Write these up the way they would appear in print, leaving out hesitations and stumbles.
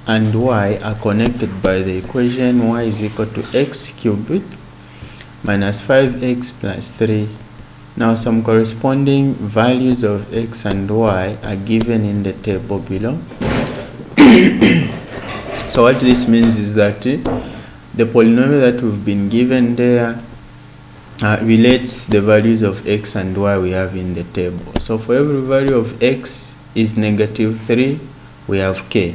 and y are connected by the equation y is equal to x cubed minus 5x plus 3. Now some corresponding values of x and y are given in the table below. So what this means is that the polynomial that we've been given there relates the values of x and y we have in the table. So for every value of x is -3, we have k.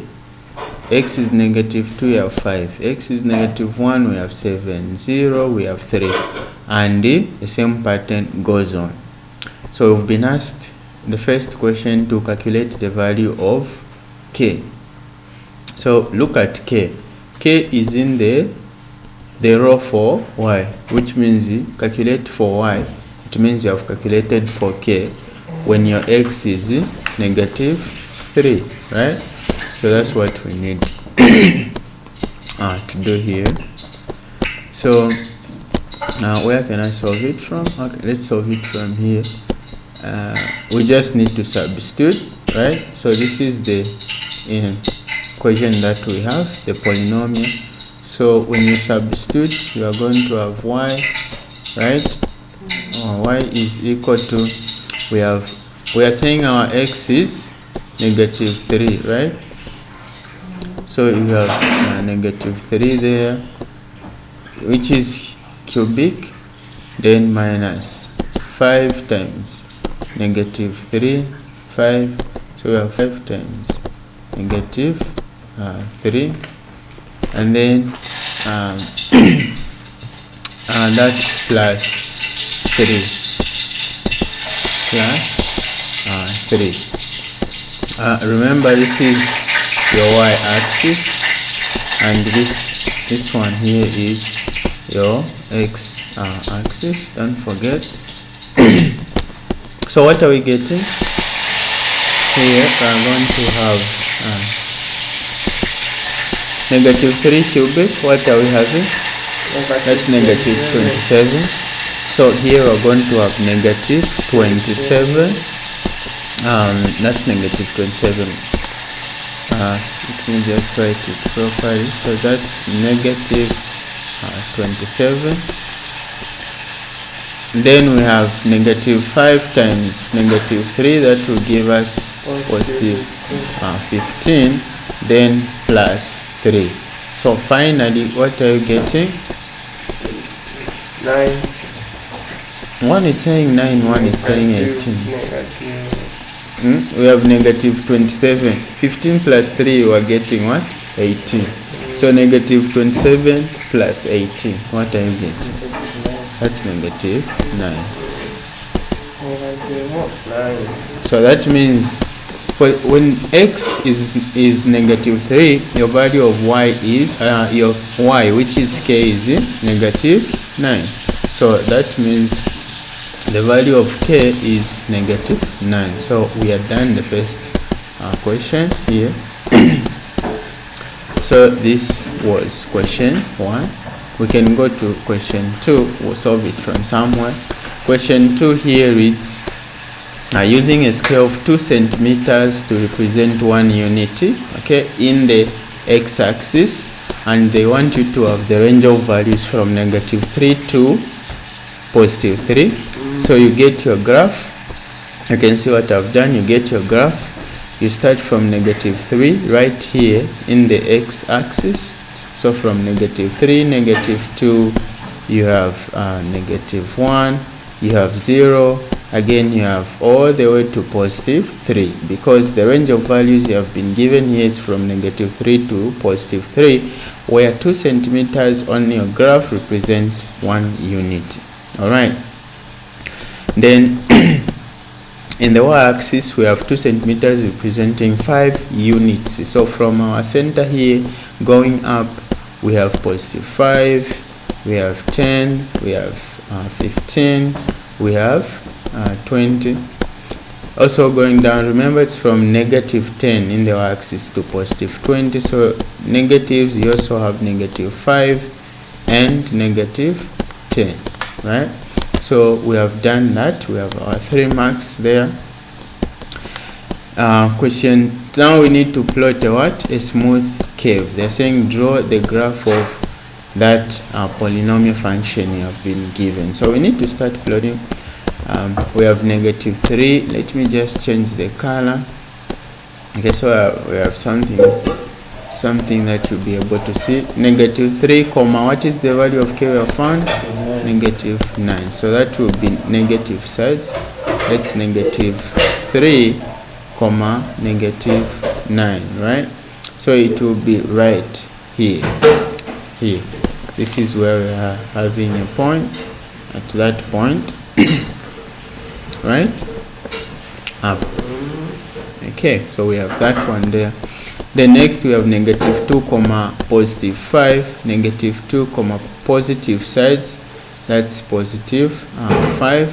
X is -2, we have 5. X is -1, we have 7. 0, we have 3. And the same pattern goes on. So we've been asked the first question to calculate the value of k. So look at k. K is in the row for y, which means you calculate for y. It means you have calculated for k when your x is -3, right? So that's what we need to do here. So where can I solve it from? Okay, let's solve it from here. We just need to substitute, right? So this is the equation that we have, the polynomial. So when you substitute, you are going to have y, right? Y is equal to, we are saying our x is -3, right? So you have -3 there, which is cubic, then minus 5 times -3, 5. So we have 5 times -3, and then that's plus 3, remember this is your y-axis, and this one here is your x-axis. Don't forget. So what are we getting here? We are going to have -3 cubic. What are we having? That's -27. So here we're going to have -27. That's -27. Let me just write it properly. So that's -27. Then we have -5 times -3, that will give us +15, then plus 3. So finally, what are you getting? 9. One is saying 9, one is saying 18. We have -27. 15 plus 3, we are getting what? 18. So -27 plus 18. What are you getting? That's -9. So that means when x is -3, your value of y is your y, which is k, is -9. So that means the value of k is -9. So we are done the first question here. So this was question 1. We can go to question 2. We'll solve it from somewhere. Question 2 here reads, using a scale of 2 centimeters to represent 1 unit, okay, in the x-axis, and they want you to have the range of values from -3 to +3. So you get your graph. You can see what I've done. You get your graph. You start from -3 right here in the x-axis. So from -3, -2, you have -1, you have 0, again you have all the way to +3, because the range of values you have been given here is from -3 to +3, where 2 centimeters on your graph represents 1 unit. Alright, then in the y-axis we have 2 centimeters representing 5 units. So from our center here going up, we have +5, we have 10, we have 15, we have 20. Also going down, remember it's from -10 in the y-axis to +20. So negatives, you also have -5 and -10, right? So we have done that. We have our 3 marks there. Question now we need to plot a what? A smooth curve. They're saying draw the graph of that polynomial function you have been given. So we need to start plotting. We have -3. Let me just change the color. Okay, so we have something that you'll be able to see. -3 comma, what is the value of k we have found? -9. So that will be negative sides. That's -3 comma -9, right? So it will be right here. This is where we are having a point, at that point. Right? Up. Okay, so we have that one there. Then next we have -2 comma +5, -2 comma positive sides, that's +5.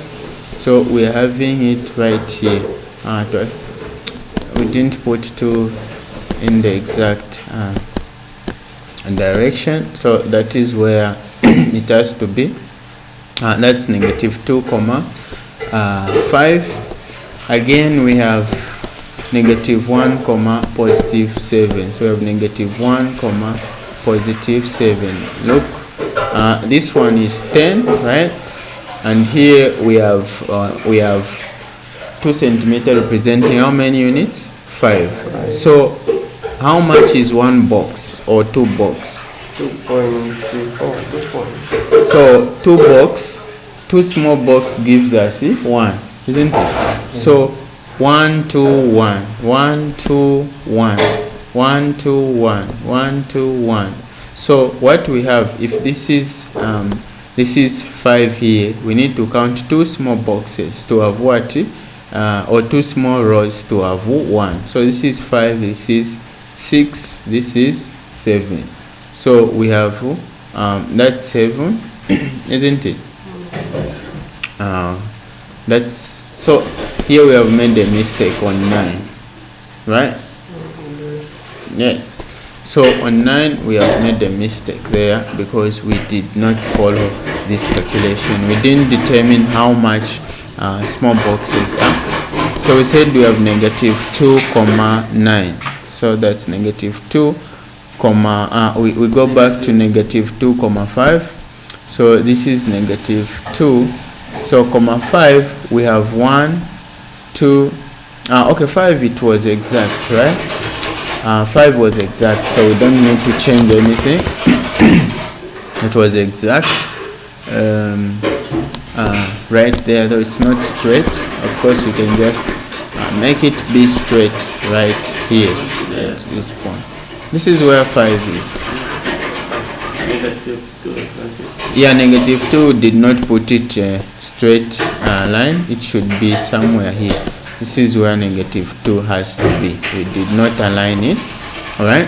So we are having it right here. We didn't put 2 in the exact direction, so that is where it has to be. That's -2 comma 5. Again we have -1 comma +7. So we have -1 comma +7. Look, this one is 10, right? And here we have 2 centimeters representing how many units? 5. So how much is 1 box or 2 box? 2.34. So 2 small box gives us 1, isn't it? So 1 2 1 1 2 1 1 2 1 1 2 1. So what we have, if this is 5 here, we need to count 2 small boxes to have what? Or 2 small rows to have 1. So this is 5, this is 6, this is 7. So we have that's 7, isn't it? That's so. Here we have made a mistake on 9, right? Yes. So on 9 we have made a mistake there because we did not follow this calculation. We didn't determine how much small boxes are. So we said we have -2 comma 9. So that's -2 comma. We go back to -2 comma 5. So this is -2. So comma 5 we have 1 2. Okay, 5 it was exact, right? 5 was exact, so we don't need to change anything. It was exact. Right there, though it's not straight. Of course, we can just make it be straight right here at this point. This is where 5 is. Yeah, -2 did not put it straight line. It should be somewhere here. This is where -2 has to be. We did not align it. All right.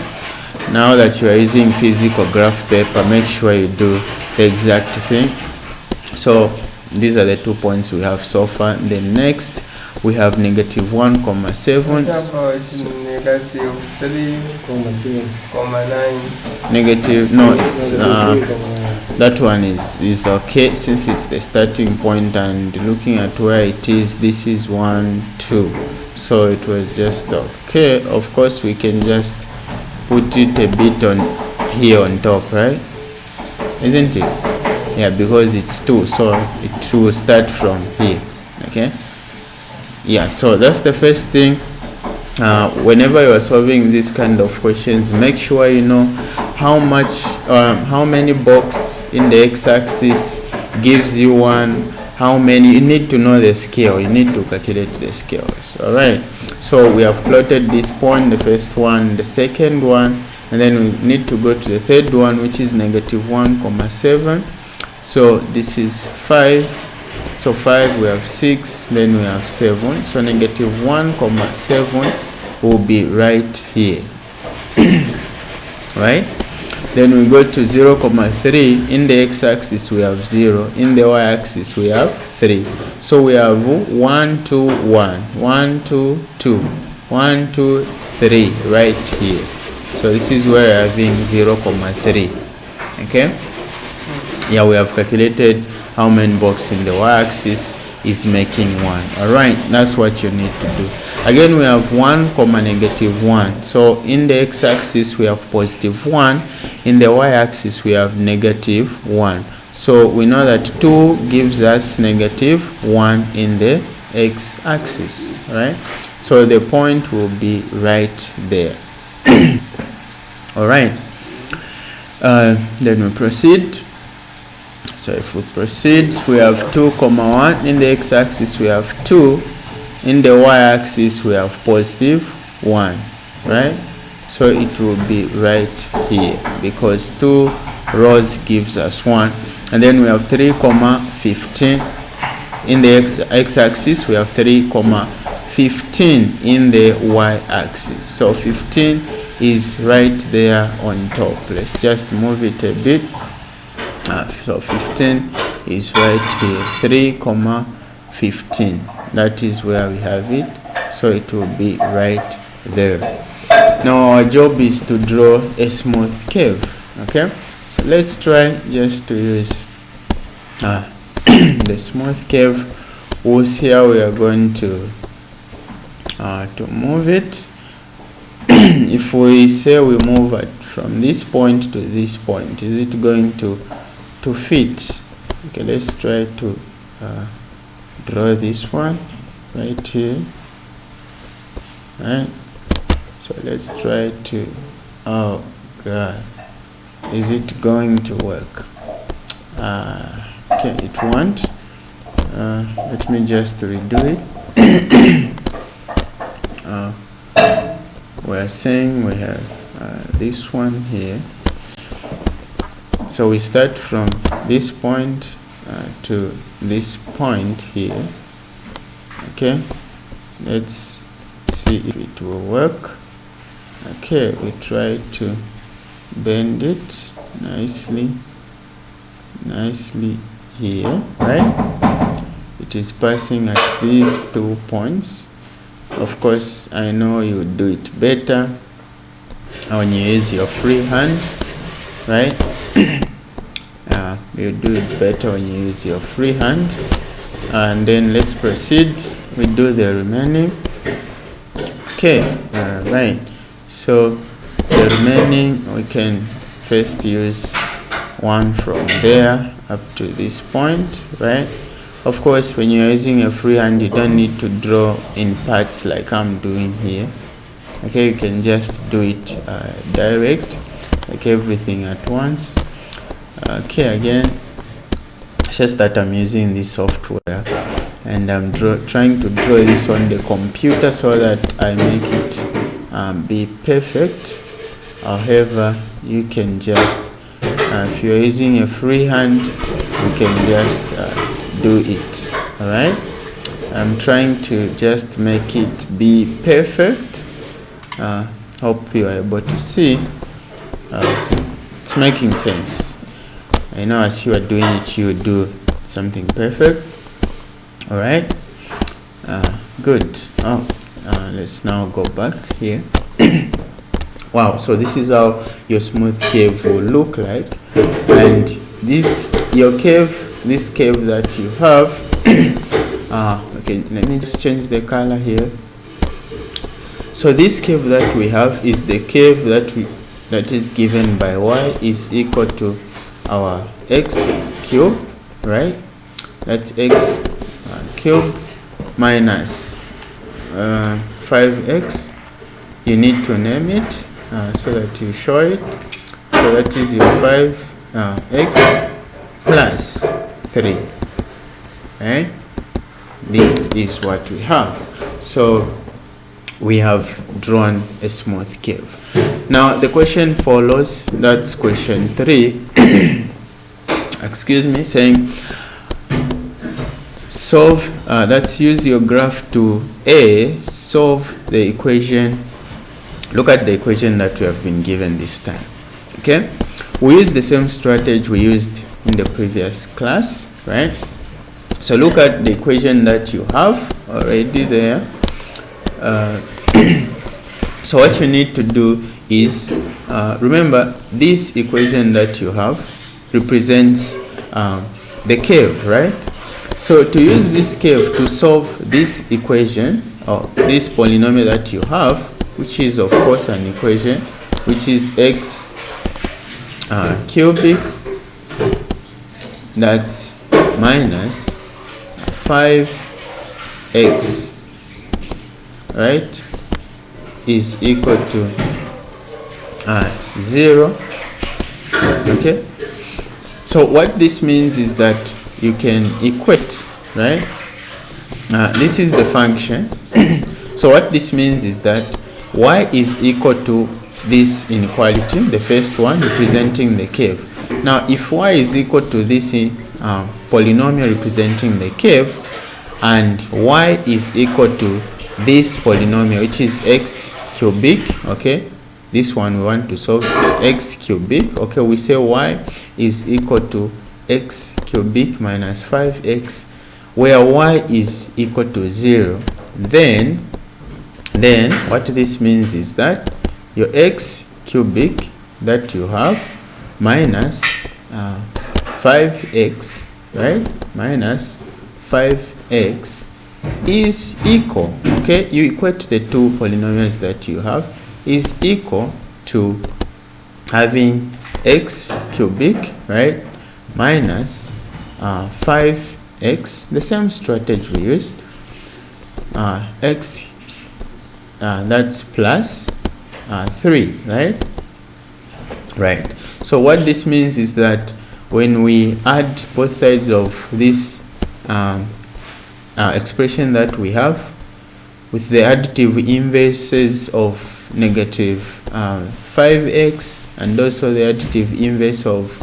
Now that you are using physical graph paper, make sure you do the exact thing. So these are the 2 points we have so far. The next we have -1 comma 7. Negative, no, it's that one is okay since it's the starting point, and looking at where it is, this is 1 2, so it was just okay. Of course we can just put it a bit on here on top, right? Isn't it? Yeah, because it's 2, so it will start from here. Okay, yeah, so that's the first thing. Whenever you are solving this kind of questions, make sure you know how many box in the x-axis gives you 1, how many. You need to know the scale, you need to calculate the scales. All right, so we have plotted this point, the first one, the second one, and then we need to go to the third one, which is -1 comma 7. So this is 5. So 5, we have 6, then we have 7. So -1 comma 7 will be right here. Right? Then we go to 0 comma 3. In the x-axis we have 0. In the y-axis we have 3. So we have 1 2 1 1 2 2 1 2 3 right here. So this is where we're having 0 comma 3. Okay? Yeah, we have calculated how many boxes in the y-axis. is making 1. All right, that's what you need to do. Again, we have 1 comma negative 1. So in the x-axis we have positive 1, in the y-axis we have negative 1. So we know that 2 gives us negative 1 in the x-axis, right? So the point will be right there. All right, then we proceed. So if we proceed, we have 2 comma 1. In the x-axis we have 2. In the y-axis we have positive 1, right? So it will be right here because 2 rows gives us 1. And then we have 3 comma 15. In the x-axis we have 3 comma 15 in the y-axis. So 15 is right there on top. Let's just move it a bit. So 15 is right here, 3 comma 15. That is where we have it. So it will be right there. Now our job is to draw a smooth curve. Okay, so let's try just to use the smooth curve. Whose here we are going to move it. If we say we move it from this point to this point, is it going to fit? Okay, let's try to draw this one right here. Right, so let's try to, oh god, is it going to work? Okay, it won't. Let me just redo it. We're saying we have this one here. So we start from this point to this point here. Okay, let's see if it will work. Okay, we try to bend it nicely here, right? It is passing at these 2 points. Of course, I know you do it better when you use your free hand, right? You do it better when you use your free hand. And then let's proceed. We do the remaining. Okay, right. So the remaining we can first use 1 from there up to this point, right? Of course, when you're using a free hand, you don't need to draw in parts like I'm doing here. Okay, you can just do it direct, like everything at once. Okay, again, it's just that I'm using this software and I'm trying to draw this on the computer so that I make it be perfect. However, you can just, if you're using a free hand, you can just do it. All right, I'm trying to just make it be perfect. Hope you are able to see. It's making sense. I know as you are doing it, you do something perfect. All right, good. Let's now go back here. Wow, so this is how your smooth curve will look like. And this, your curve, this curve that you have, okay, let me just change the color here. So this curve that we have is the curve that is given by y is equal to our x cube, right? That's x cube minus 5x. You need to name it so that you show it. So that is your 5x plus 3, right? This is what we have. So we have drawn a smooth curve. Now the question follows. That's question 3. Excuse me, saying solve, let's use your graph to solve the equation. Look at the equation that we have been given this time. Okay, we use the same strategy we used in the previous class, right? So look at the equation that you have already there. So what you need to do is, remember this equation that you have represents the curve, right? So to use this curve to solve this equation or this polynomial that you have, which is of course an equation, which is x cubic, that's minus 5x, right, is equal to 0. Okay, so what this means is that you can equate, right? This is the function. So what this means is that y is equal to this inequality, the first one representing the curve. Now if y is equal to this polynomial representing the curve, and y is equal to this polynomial, which is x cubic, okay, this one we want to solve x cubic, okay, we say y is equal to x cubic minus 5x, where y is equal to 0. Then what this means is that your x cubic that you have minus 5x, right, minus 5x is equal, okay, you equate the two polynomials that you have, is equal to having x cubic, right, minus 5x, the same strategy we used, x, that's plus 3, right? Right. So what this means is that when we add both sides of this expression that we have with the additive inverses of negative 5x and also the additive inverse of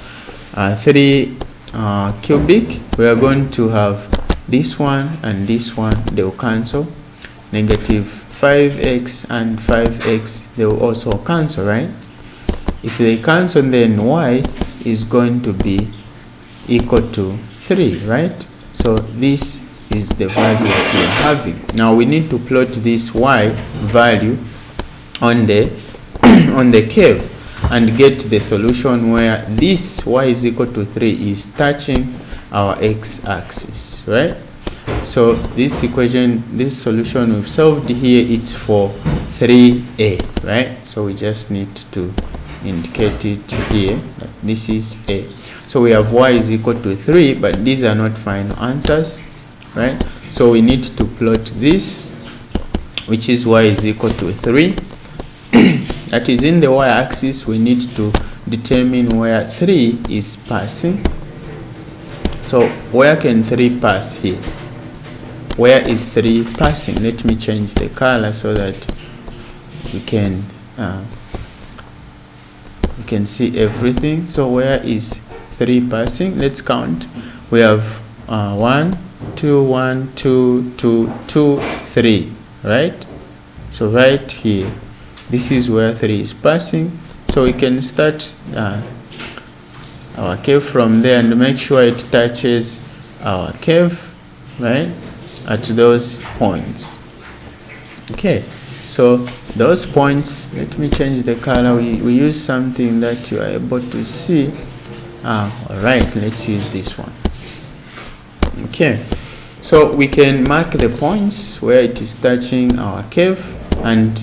3 cubic, we are going to have this one and this one, they will cancel. Negative 5x and 5x, they will also cancel, right? If they cancel, then y is going to be equal to 3, right? So this is the value that we are having. Now we need to plot this y value on the on the curve and get the solution where this y is equal to 3 is touching our x-axis, right? So this equation, this solution we've solved here, it's for 3a, right? So we just need to indicate it here that this is a. So we have y is equal to 3, but these are not final answers, right? So we need to plot this, which is y is equal to 3. That is in the y-axis. We need to determine where 3 is passing. So where can 3 pass here? Where is 3 passing? Let me change the color so that we can see everything. So where is 3 passing? Let's count. We have 1, 2, 1, 2, 2, 2, 3, right? So right here, this is where 3 is passing. So we can start our curve from there and make sure it touches our curve, right, at those points. Okay, so those points, let me change the color. We use something that you are able to see. All right, let's use this one. Okay, so we can mark the points where it is touching our curve, and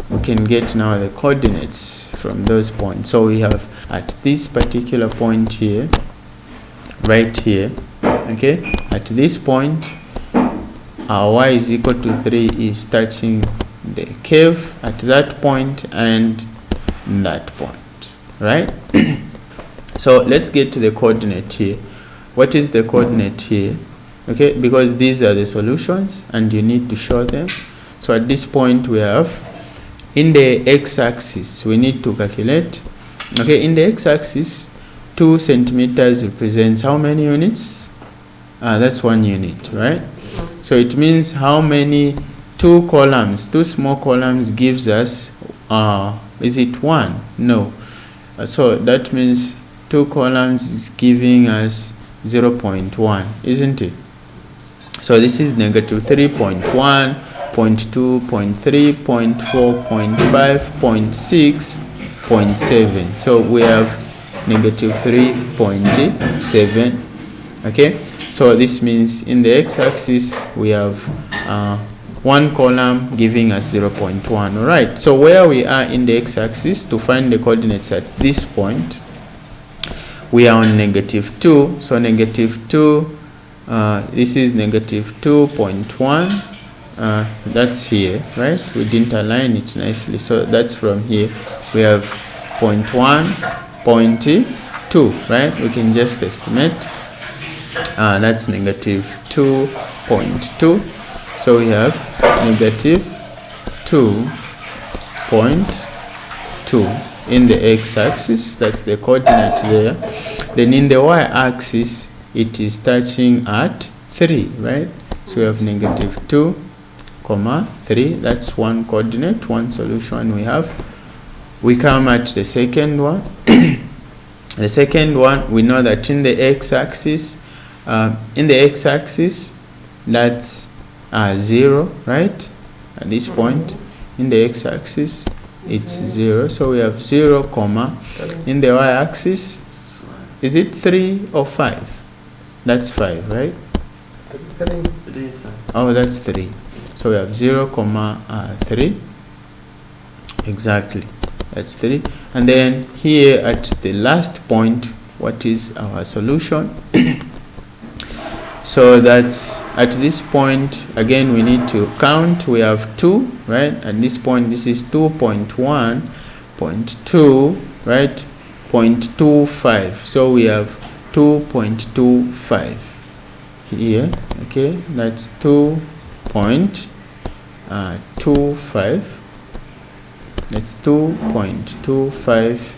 we can get now the coordinates from those points. So we have at this particular point here, right here, okay, at this point our y is equal to 3 is touching the curve at that point and that point, right? So let's get to the coordinate here. What is the coordinate here? Okay, because these are the solutions and you need to show them. So at this point we have, in the x-axis we need to calculate. Okay, in the x-axis 2 centimeters represents how many units? That's 1 unit, right? So it means how many 2 columns, 2 small columns gives us, is it 1? No. So that means 2 columns is giving us 0.1, isn't it? So this is negative 3.1, 0.2, 0.3, 0.4, 0.5, 0.6, 0.7. So we have negative 3.7. Okay, So this means in the x-axis we have one column giving us 0.1. All right, so where we are in the x-axis, to find the coordinates at this point, we are on -2. So -2, this is -2.1. That's here, right? We didn't align it nicely, so that's from here. We have 0.1, 0.2, right? We can just estimate. That's -2.2. So we have -2.2 in the x-axis. That's the coordinate there. Then in the y-axis, it is touching at 3, right? So we have -2, 3. That's one coordinate, one solution we have. We come at the second one. The second one, we know that in the x-axis, that's 0, right? At this point, in the x-axis, it's 0. So we have 0, in the y-axis, is it 3 or 5? That's 5, right? 3. Oh, that's 3. So we have 0, 3. Exactly. That's 3. And then here at the last point, what is our solution? So that's at this point, again, we need to count. We have 2, right? At this point, this is 2.1, 0.2, right? 0.25. So we have 2.25 here. Okay, that's 2.25. That's 2.25,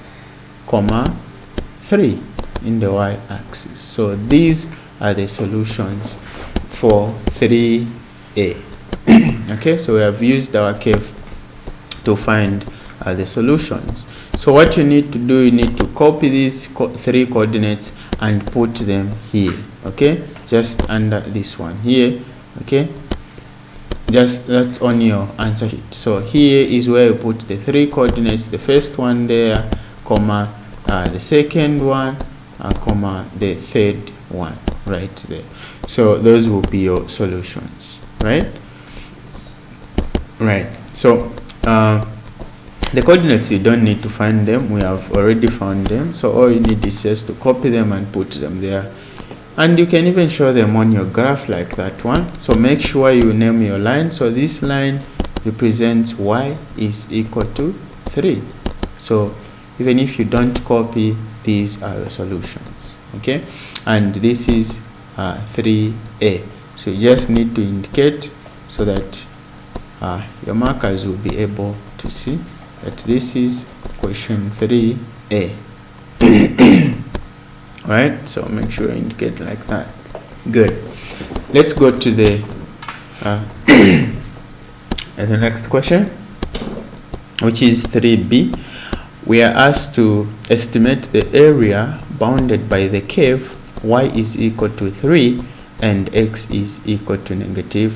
3 in the y-axis. So these are the solutions for 3a. Okay, so we have used our curve to find the solutions. So what you need to do, you need to copy these 3 coordinates and put them here. Okay, just under this one here. Okay, just that's on your answer sheet. So here is where you put the 3 coordinates, the first one there, the second one, the third one right there. So those will be your solutions, right? So the coordinates, you don't need to find them, we have already found them. So all you need is just to copy them and put them there. And you can even show them on your graph like that one. So make sure you name your line. So this line represents y is equal to 3. So even if you don't copy, these are your solutions. Okay, and this is 3a. So you just need to indicate so that your markers will be able to see that this is question 3a. Right, so make sure you indicate like that. Good. Let's go to the next question, which is 3b. We are asked to estimate the area bounded by the curve y is equal to 3 and x is equal to -2.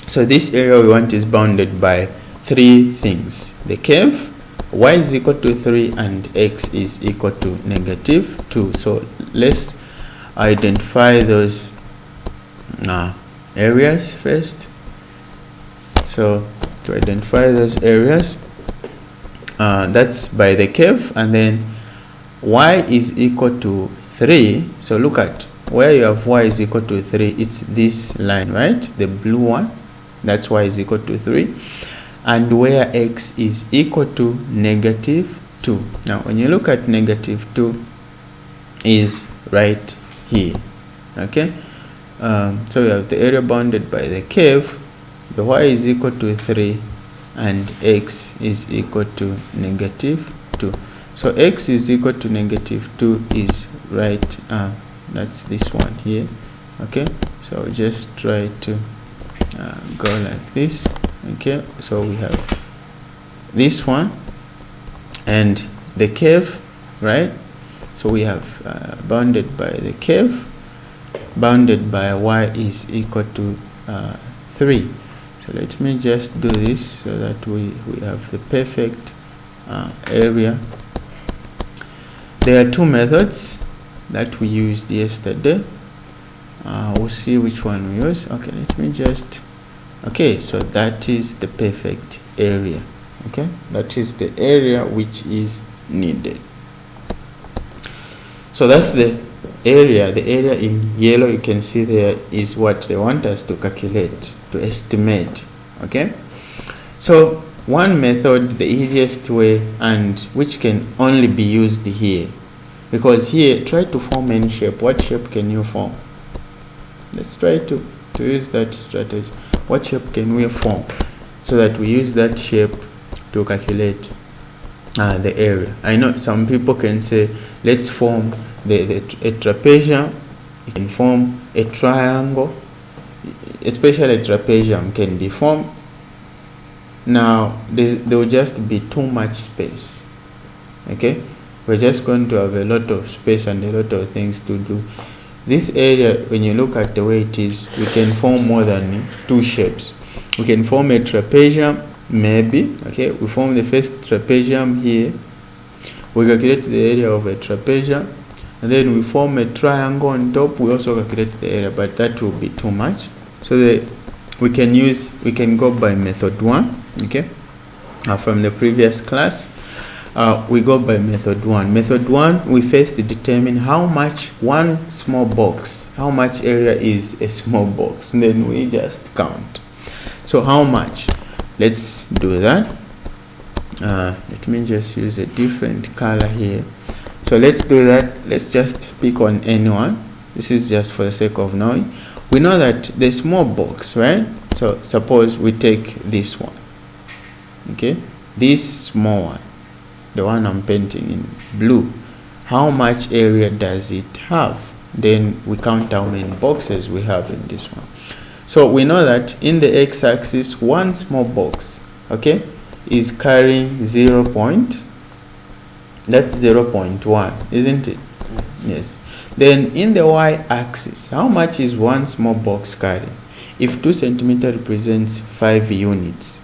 So this area we want is bounded by 3 things: the curve, y is equal to 3, and x is equal to -2. So let's identify those areas first. So to identify those areas, that's by the curve, and then y is equal to 3. So look at where you have y is equal to 3, it's this line, right? The blue one, that's y is equal to 3. And where x is equal to -2. Now when you look at -2 is right here. Okay, so we have the area bounded by the curve, the y is equal to 3, and x is equal to -2. So x is equal to -2 is right, that's this one here. Okay, so just try to go like this. Okay, so we have this one and the curve, right? So we have bounded by the curve, bounded by y is equal to 3. So let me just do this so that we have the perfect area. There are 2 methods that we used yesterday. we'll see which one we use. Okay, let me just, okay, so that is the perfect area. Okay, that is the area which is needed. So that's the area. The area in yellow you can see there is what they want us to calculate, to estimate. Okay, so one method, the easiest way, and which can only be used here, because here try to form any shape. What shape can you form? Let's try to use that strategy. What shape can we form so that we use that shape to calculate the area? I know some people can say, let's form a trapezium. You can form a triangle, especially a trapezium can be formed. Now there will just be too much space. Okay, we're just going to have a lot of space and a lot of things to do. This area, when you look at the way it is, we can form more than two shapes. We can form a trapezium, maybe. Okay, we form the first trapezium here. We calculate the area of a trapezium, and then we form a triangle on top. We also calculate the area, but that will be too much. So we can go by method 1. Okay, from the previous class, we go by method 1. Method 1, we first determine how much one small box, how much area is a small box, and then we just count. So how much? Let's do that. Let me just use a different color here. So let's do that. Let's just pick on anyone. This is just for the sake of knowing. We know that the small box, right? So suppose we take this one. Okay, this small one, the one I'm painting in blue. How much area does it have? Then we count how many boxes we have in this one. So we know that in the x-axis, one small box, okay, is carrying 0. That's 0.1, isn't it? Yes. Then in the y-axis, how much is one small box carrying? If 2 centimeters represents 5 units,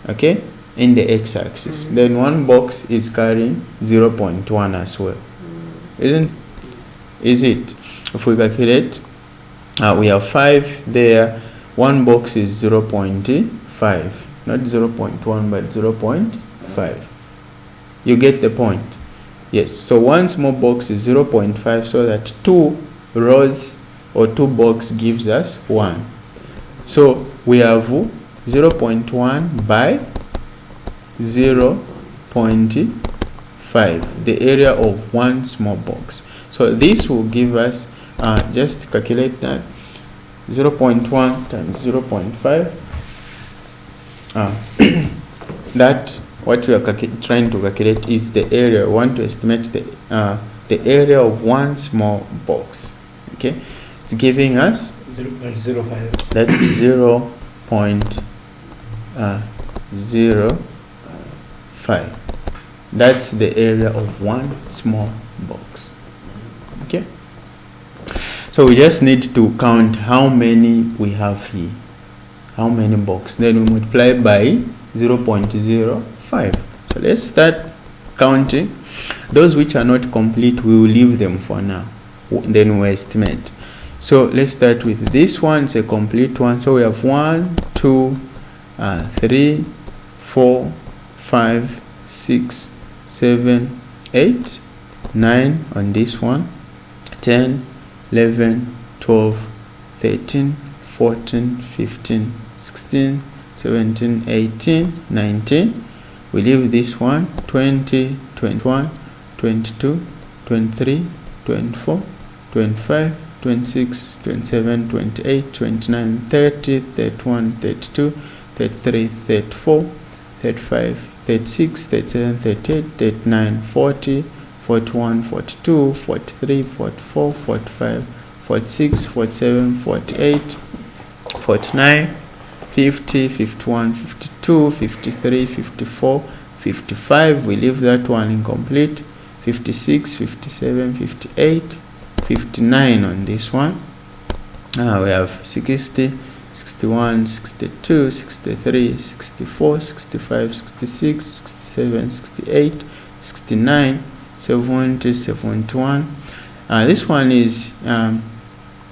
okay, in the x-axis, then one box is carrying 0.1 as well, is it? If we calculate, we have 5 there. One box is 0.5, not 0.1 but 0.5. You get the point? Yes. So one small box is 0.5, so that 2 rows or 2 boxes gives us 1. So we have 0.1 by 0.5, the area of one small box. So this will give us, just calculate that, 0.1 times 0.5. That what we are trying to calculate is the area. We want to estimate the area of one small box. Okay, it's giving us 0.05. That's 0.05. That's the area of one small box. Okay, so we just need to count how many we have here, how many boxes. Then we multiply by 0.05. So let's start counting. Those which are not complete, we will leave them for now, then we estimate. So let's start with this one. It's a complete one. So we have 1, 2, 3, 4, 5, 6, 7, 8, 9 on this one, 10, 11, 12, 13, 14, 15, 16, 17, 18, 19. We leave this one, 20, 21, 22, 23, 24, 25, 26, 27, 28, 29, 30, 31, 32, 33, 34, 35, 36, 37, 38, 39, 40, 41, 42, 43, 44, 45, 46, 47, 48, 49, 50, 51, 52, 53, 54, 55. We leave that one incomplete. 56, 57, 58, 59 on this one. We have 60, 61, 62, 63, 64, 65, 66, 67, 68, 69, 70, 71. This one is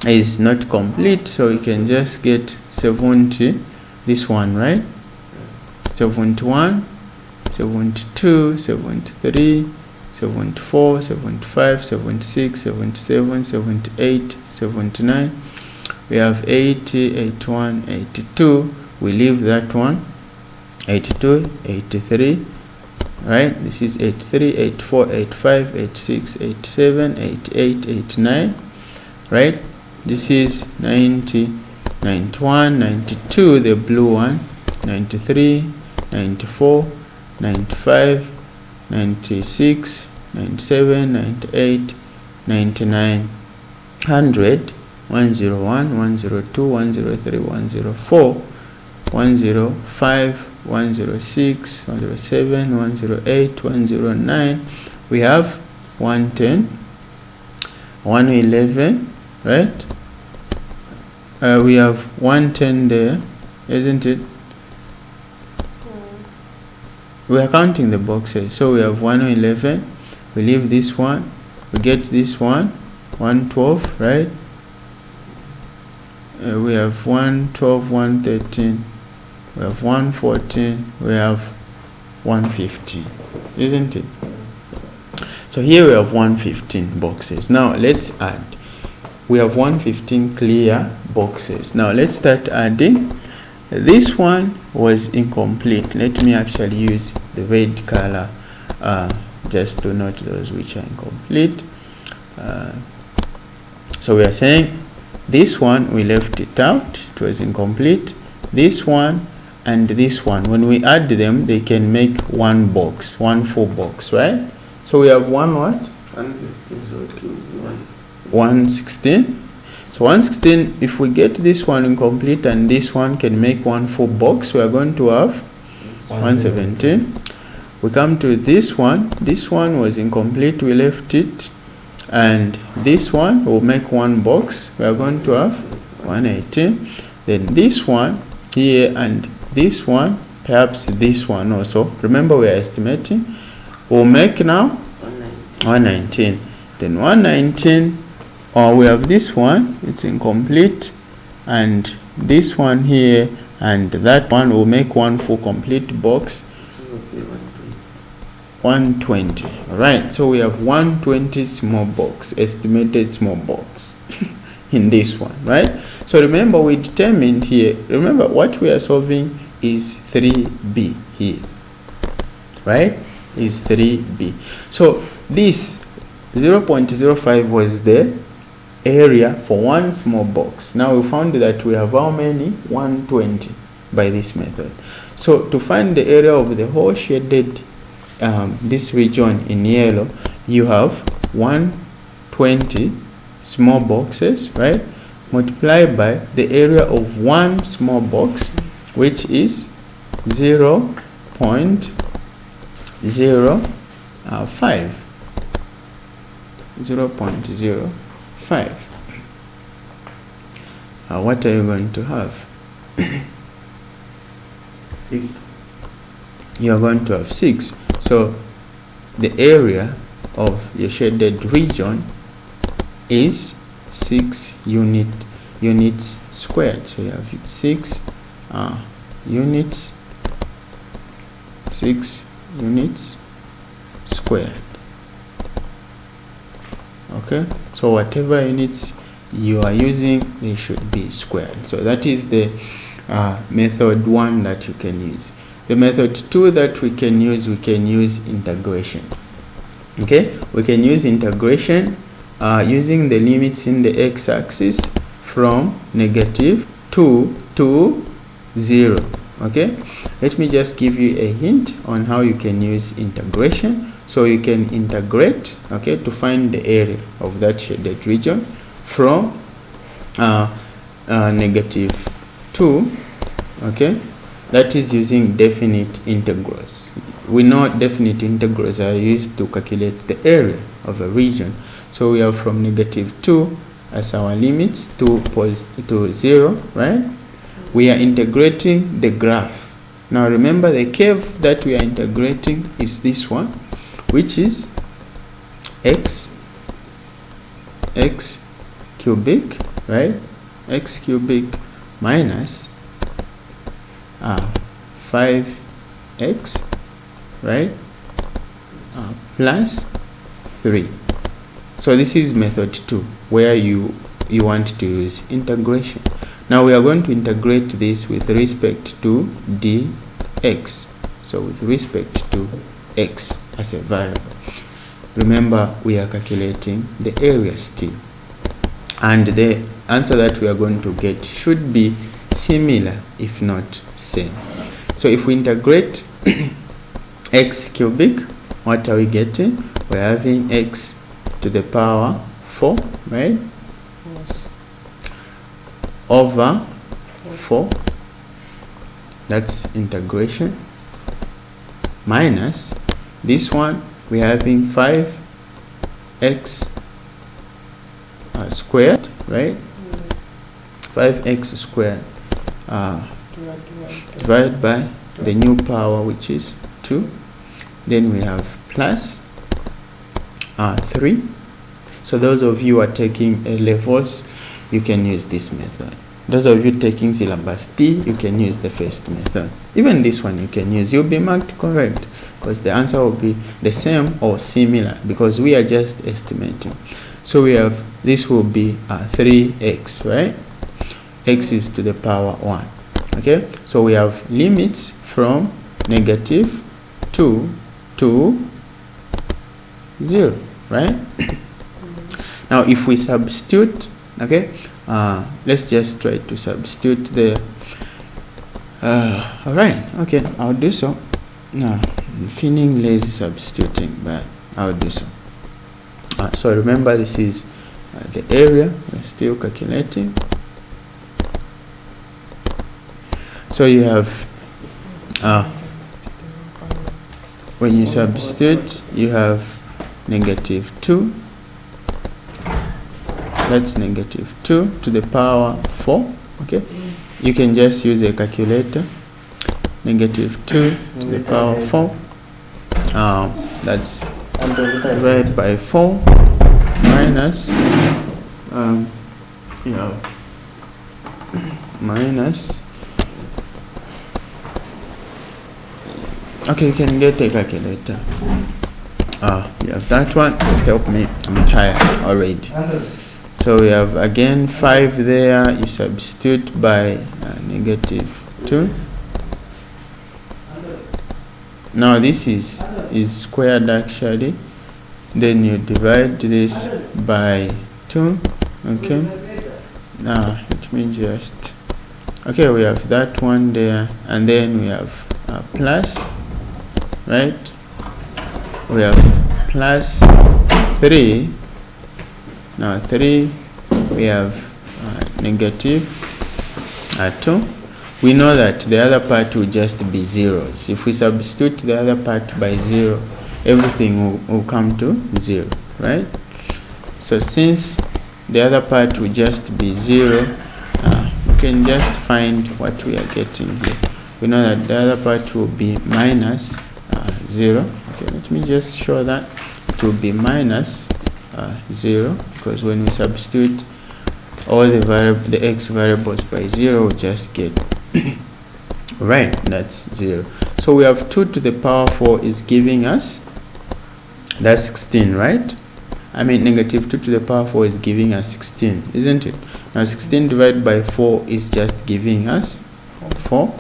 is not complete, so you can just get 70, this one, right? 71, 72, 73, 74, 75, 76, 77, 78, 79. We have 80, 81, 82. We leave that one. 82, 83, right? This is 83, 84, 85, 86, 87, 88, 89, right? This is 90, 91, 92, the blue one, 93, 94, 95, 96, 97, 98, 99, 100, 101, 102, 103, 104, 105, 106, 107, 108, 109. We have 110, 111, right? We have 110 there, isn't it? We are counting the boxes, so we have 111. We leave this one, we get this one, 112, right? We have 112, 113, we have 114, we have 115, isn't it? So here we have 115 boxes. Now let's add. We have 115 clear boxes. Now let's start adding. This one was incomplete. Let me actually use the red color just to note those which are incomplete. So we are saying this one, we left it out, it was incomplete. This one and this one, when we add them, they can make one box, one full box, right? So we have one what? 116. So 116, if we get this one incomplete and this one can make one full box, we are going to have 117. We come to this one was incomplete, we left it, and this one will make one box, we are going to have 118. Then this one here and this one, perhaps this one also, remember we are estimating, will make now 119. Then 119, or we have this one, it's incomplete, and this one here and that one will make one full complete box, 120. Right, so we have 120 small box, estimated small box in this one, right? So remember we determined here, remember what we are solving is 3b here, right? Is 3b. So this 0.05 was the area for one small box. Now we found that we have how many? 120 by this method. So to find the area of the whole shaded this region in yellow, you have 120 small boxes, right? Multiplied by the area of one small box, which is 0.05. 0.05. What are you going to have? 6. You are going to have 6. So the area of your shaded region is 6 units squared. So you have 6 units, 6 units squared. Okay, so whatever units you are using, they should be squared. So that is the method 1 that you can use. The method 2 that we can use integration. Okay, we can use integration using the limits in the x-axis from -2 to 0. Okay, let me just give you a hint on how you can use integration. So you can integrate, okay, to find the area of that shaded region from -2, okay, that is using definite integrals. We know definite integrals are used to calculate the area of a region. So we have from -2 as our limits to 0, right? We are integrating the graph. Now remember the curve that we are integrating is this one, which is x cubic, right? X cubic minus 5x, right? Plus 3. So this is method 2, where you want to use integration. Now we are going to integrate this with respect to dx. So with respect to x as a variable. Remember, we are calculating the area still. And the answer that we are going to get should be similar, if not same. So if we integrate x cubic, what are we getting? We're having x to the power 4, right? Over 4. That's integration. Minus this one, we're having 5x squared, right? 5x squared divided by the new power, which is 2. Then we have plus 3. So those of you who are taking A levels, you can use this method. Those of you taking syllabus D, you can use the first method. Even this one you can use. You'll be marked correct because the answer will be the same or similar, because we are just estimating. So we have, this will be 3x, right? X is to the power 1. Okay, so we have limits from -2 to 0, right? Now if we substitute, okay, let's just try to substitute there. All right, okay, I'll do so. No, I'm feeling lazy substituting, but I'll do so. So remember, this is the area. We're still calculating. So you have, when you substitute, you have -2. That's -2 to the power 4. Okay, you can just use a calculator. -2 to the power 4. That's divided by 4 minus minus. Okay, you can get a calculator. You have that one. Just help me. I'm tired already. So we have again 5 there. You substitute by -2. Now this is squared actually. Then you divide this by 2. Okay. Now let me just. Okay, we have that one there, and then we have plus, right? We have plus 3. Now 3, we have -2. We know that the other part will just be zeros. If we substitute the other part by 0, everything will come to 0, right? So since the other part will just be 0, we can just find what we are getting here. We know that the other part will be minus 0. Okay, let me just show that it will be minus 0, because when we substitute all the x variables by 0, we just get right, that's 0. So we have 2 to the power 4 is giving us, that's 16, right? I mean -2 to the power 4 is giving us 16, isn't it? Now 16 divided by 4 is just giving us 4.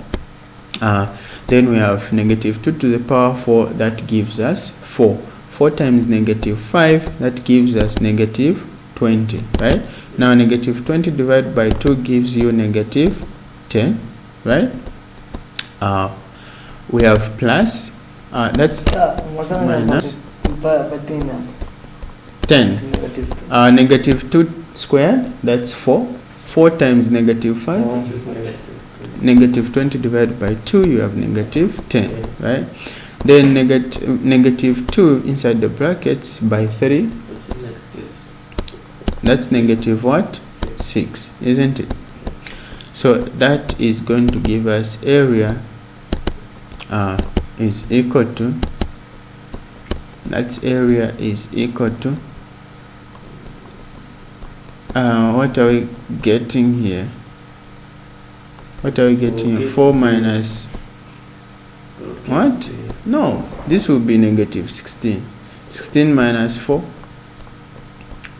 Then we have -2 to the power 4, that gives us 4. 4 times -5, that gives us -20, right? Now -20 divided by 2 gives you -10, right? We have plus, that's minus 10. -2 squared, that's 4. 4 times -5, -20 divided by 2, you have -10, right? Then -2 inside the brackets by 3, that's -6, isn't it? So that is going to give us area is equal to, that's area is equal to what are we getting here? What are we getting here? 4 minus what? No, this will be negative 16. 16 minus 4.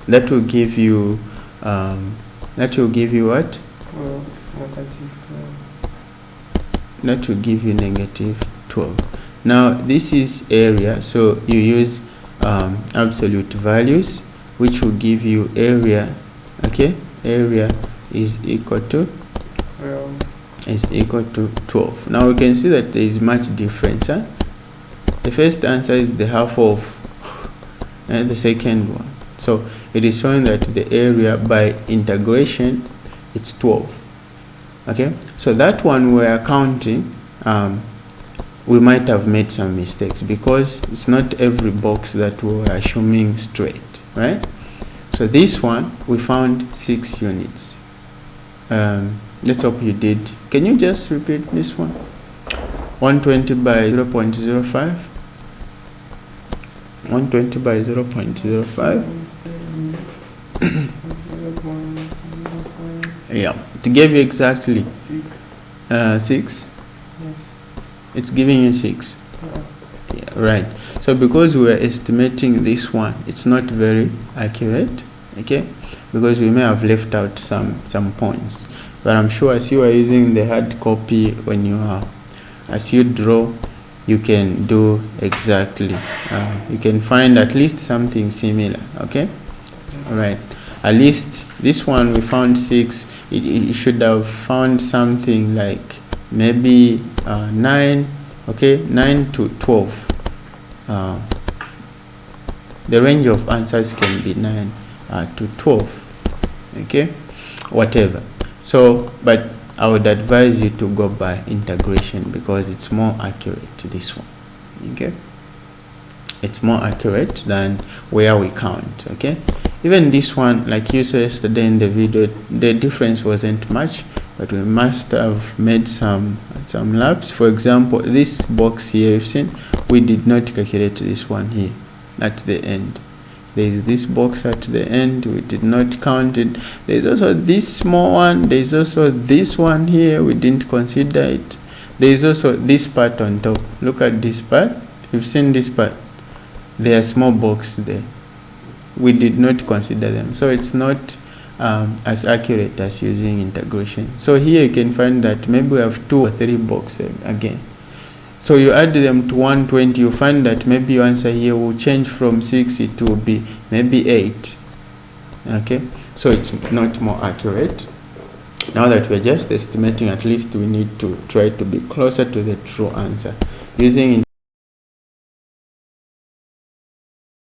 That will give you what? That will give you negative 12. Now this is area, so you use absolute values, which will give you area. Okay, area is equal to 12. Now we can see that there is much difference. The first answer is the half of the second one, so it is showing that the area by integration it's 12. Okay, so that one we are counting, we might have made some mistakes because it's not every box that we are assuming straight, right? So this one we found 6 units. Let's hope you did. Can you just repeat this one? 120 by 0.05. 120 by 0.05. Yeah, it gave you exactly 6. 6. Yes. It's giving you 6. Yeah, right. So because we are estimating this one, it's not very accurate. Okay, because we may have left out some points. But I'm sure as you are using the hard copy, when you are, as you draw, you can do exactly. You can find at least something similar. Okay, all right. At least this one we found 6. You should have found something like maybe 9. Okay, 9 to 12. The range of answers can be 9 to 12. Okay, whatever. So, but I would advise you to go by integration because it's more accurate to this one. Okay, it's more accurate than where we count. Okay, even this one, like you said yesterday in the video, the difference wasn't much, but we must have made some laps. For example, this box here you've seen, we did not calculate this one here at the end. There is this box at the end, we did not count it. There is also this small one, there is also this one here, we didn't consider it. There is also this part on top. Look at this part. You've seen this part. There are small boxes there. We did not consider them. So it's not as accurate as using integration. So here you can find that maybe we have 2 or 3 boxes again. So you add them to 120, you find that maybe your answer here will change from 6, it will be maybe 8. Okay, so it's not more accurate. Now that we're just estimating, at least we need to try to be closer to the true answer using